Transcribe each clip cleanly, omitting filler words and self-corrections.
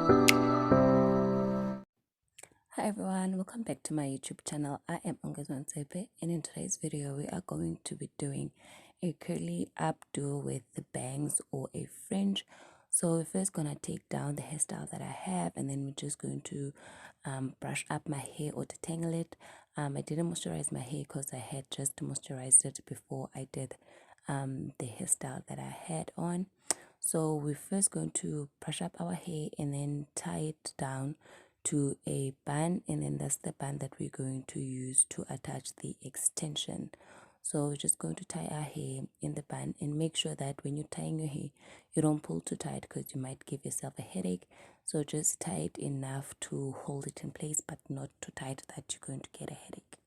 Hi everyone, welcome back to my YouTube channel. I am Ongezwa Ntsepe, and in today's video we are going to be doing a curly updo with the bangs or a fringe. So we're first going to take down the hairstyle that I have, and then we're just going to brush up my hair or detangle it. I didn't moisturize my hair because I had just moisturized it before I did the hairstyle that I had on. So we're first going to brush up our hair and then tie it down to a bun, and then that's the bun that we're going to use to attach the extension. So we're just going to tie our hair in the bun, and make sure that when you're tying your hair you don't pull too tight because you might give yourself a headache. So just tie it enough to hold it in place, but not too tight that you're going to get a headache.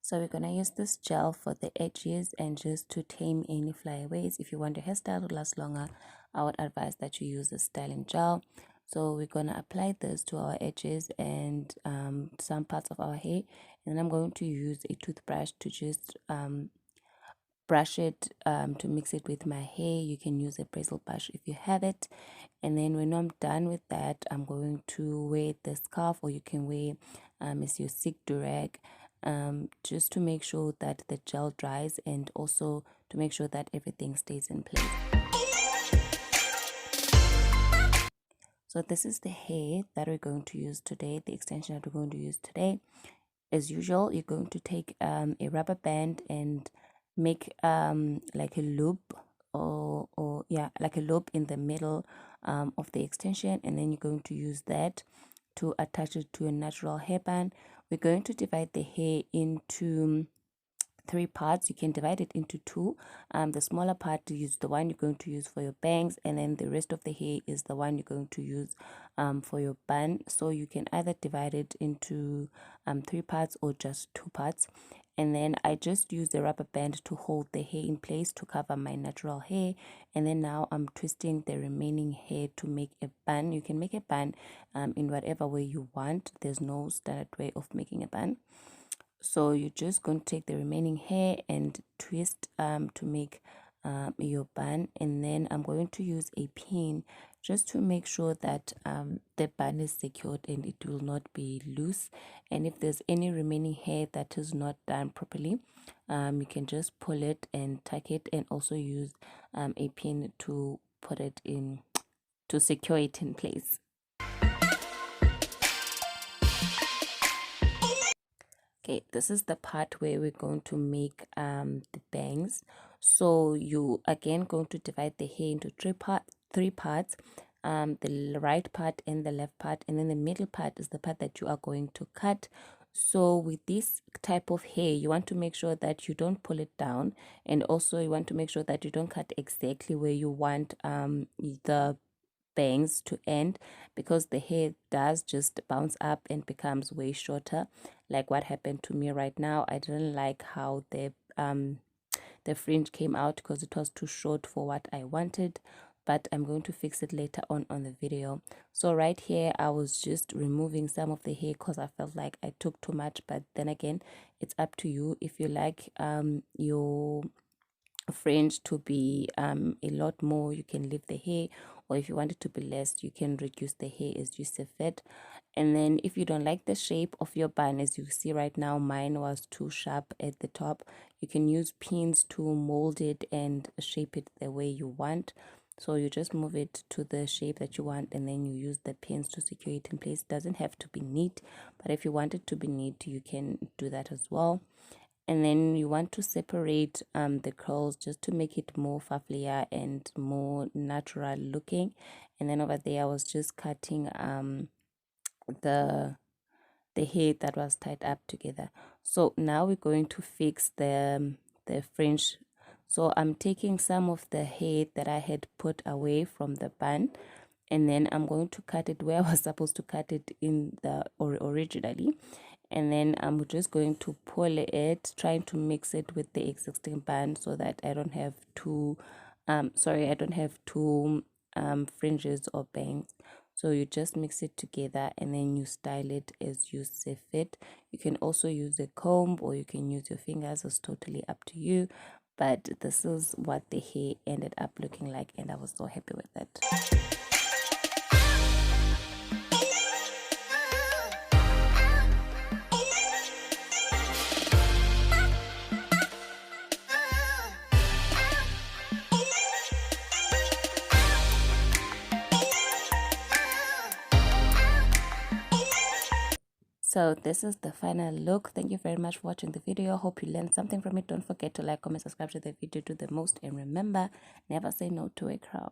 So we're going to use this gel for the edges and just to tame any flyaways. If you want your hairstyle to last longer, I would advise that you use the styling gel. So we're going to apply this to our edges and some parts of our hair. And then I'm going to use a toothbrush to just brush it to mix it with my hair. You can use a bristle brush if you have it. And then when I'm done with that, I'm going to wear the scarf, or you can wear as your sick durag, just to make sure that the gel dries and also to make sure that everything stays in place. So this is the hair that we're going to use today, the extension that we're going to use today. As usual, you're going to take a rubber band and make like a loop, or yeah, like a loop in the middle of the extension, and then you're going to use that to attach it to a natural hairband. We're going to divide the hair into 3 parts. You can divide it into 2. The smaller part is the one you're going to use for your bangs, and then the rest of the hair is the one you're going to use for your bun. So you can either divide it into 3 parts or just 2 parts. And then I just use the rubber band to hold the hair in place to cover my natural hair. And then now I'm twisting the remaining hair to make a bun. You can make a bun in whatever way you want. There's no standard way of making a bun. So you're just going to take the remaining hair and twist to make your bun. And then I'm going to use a pin just to make sure that the bun is secured and it will not be loose. And if there's any remaining hair that is not done properly, you can just pull it and tuck it, and also use a pin to put it in, to secure it in place. Okay, this is the part where we're going to make the bangs. So you again going to divide the hair into three parts, the right part and the left part, and then the middle part is the part that you are going to cut. So with this type of hair, you want to make sure that you don't pull it down, and also you want to make sure that you don't cut exactly where you want the bangs to end, because the hair does just bounce up and becomes way shorter, like what happened to me right now. I didn't like how the fringe came out because it was too short for what I wanted, but I'm going to fix it later on the video. So right here I was just removing some of the hair because I felt like I took too much, but then again, it's up to you. If you like your fringe to be a lot more, you can leave the hair, or if you want it to be less, you can reduce the hair as you see fit. And then if you don't like the shape of your bun, as you see right now, mine was too sharp at the top, you can use pins to mold it and shape it the way you want. So you just move it to the shape that you want, and then you use the pins to secure it in place. It doesn't have to be neat, but if you want it to be neat, you can do that as well. And then you want to separate the curls just to make it more fluffy and more natural looking. And then over there I was just cutting the hair that was tied up together. So now we're going to fix the fringe. So I'm taking some of the hair that I had put away from the bun, and then I'm going to cut it where I was supposed to cut it in the originally. and then I'm just going to pull it, trying to mix it with the existing band so that I don't have two fringes or bangs. So you just mix it together and then you style it as you see fit. You can also use a comb or you can use your fingers. It's totally up to you, but this is what the hair ended up looking like, and I was so happy with it. So this is the final look. Thank you very much for watching the video. Hope you learned something from it. Don't forget to like, comment, subscribe to the video, do the most, and remember, never say no to a crown.